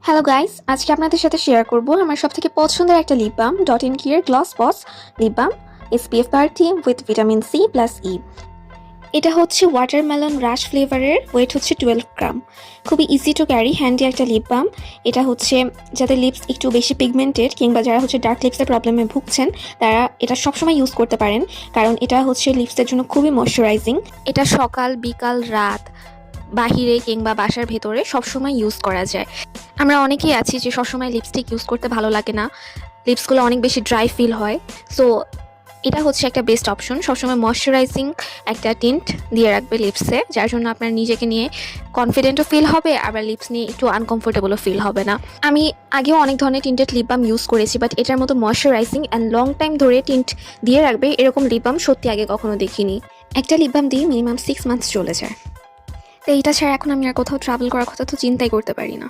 Hello guys, আজকে আপনাদের সাথে শেয়ার করব আমার সবথেকে পছন্দের একটা লিপ বাম ডট এন্ড কির gloss pops lip balm SPF 30 with vitamin C plus E. এটা হচ্ছে ওয়াটারমেলন রাশ ফ্লেভারের, ওয়েট হচ্ছে 12 গ্রাম। খুবই ইজি টু ক্যারি, হ্যান্ডি একটা লিপ বাম। এটা হচ্ছে যাদের লিপস একটু বেশি পিগমেন্টেড কিংবা যারা হচ্ছে ডার্ক লিপসের প্রবলেমে ভুগছেন তারা এটা সবসময় ইউজ করতে পারেন, কারণ এটা হচ্ছে লিপসের জন্য খুবই ময়শ্চারাইজিং। এটা সকাল বিকাল রাত বাহিরে কিংবা বাসার ভেতরে সবসময় ইউজ করা যায়। আমরা অনেকেই আছি যে সবসময় লিপস্টিক ইউজ করতে ভালো লাগে না, লিপসগুলো অনেক বেশি ড্রাই ফিল হয়। সো এটা হচ্ছে একটা বেস্ট অপশন, সবসময় ময়শ্চারাইজিং একটা টিন্ট দিয়ে রাখবে লিপসে, যার জন্য আপনার নিজেকে নিয়ে কনফিডেন্টও ফিল হবে, আবার লিপস নিয়ে একটু আনকমফোর্টেবলও ফিল হবে না। আমি আগেও অনেক ধরনের টিন্টেড লিপ বাম ইউজ করেছি, বাট এটার মতো ময়শ্চারাইজিং অ্যান্ড লং টাইম ধরে টিন্ট দিয়ে রাখবে এরকম লিপ বাম সত্যি আগে কখনো দেখিনি। একটা লিপ বাম দিয়ে মিনিমাম 6 মান্থস চলে যায়। তো এইটা ছাড়া এখন আমি আর কোথাও ট্রাভেল করার কথা তো চিন্তাই করতে পারি না।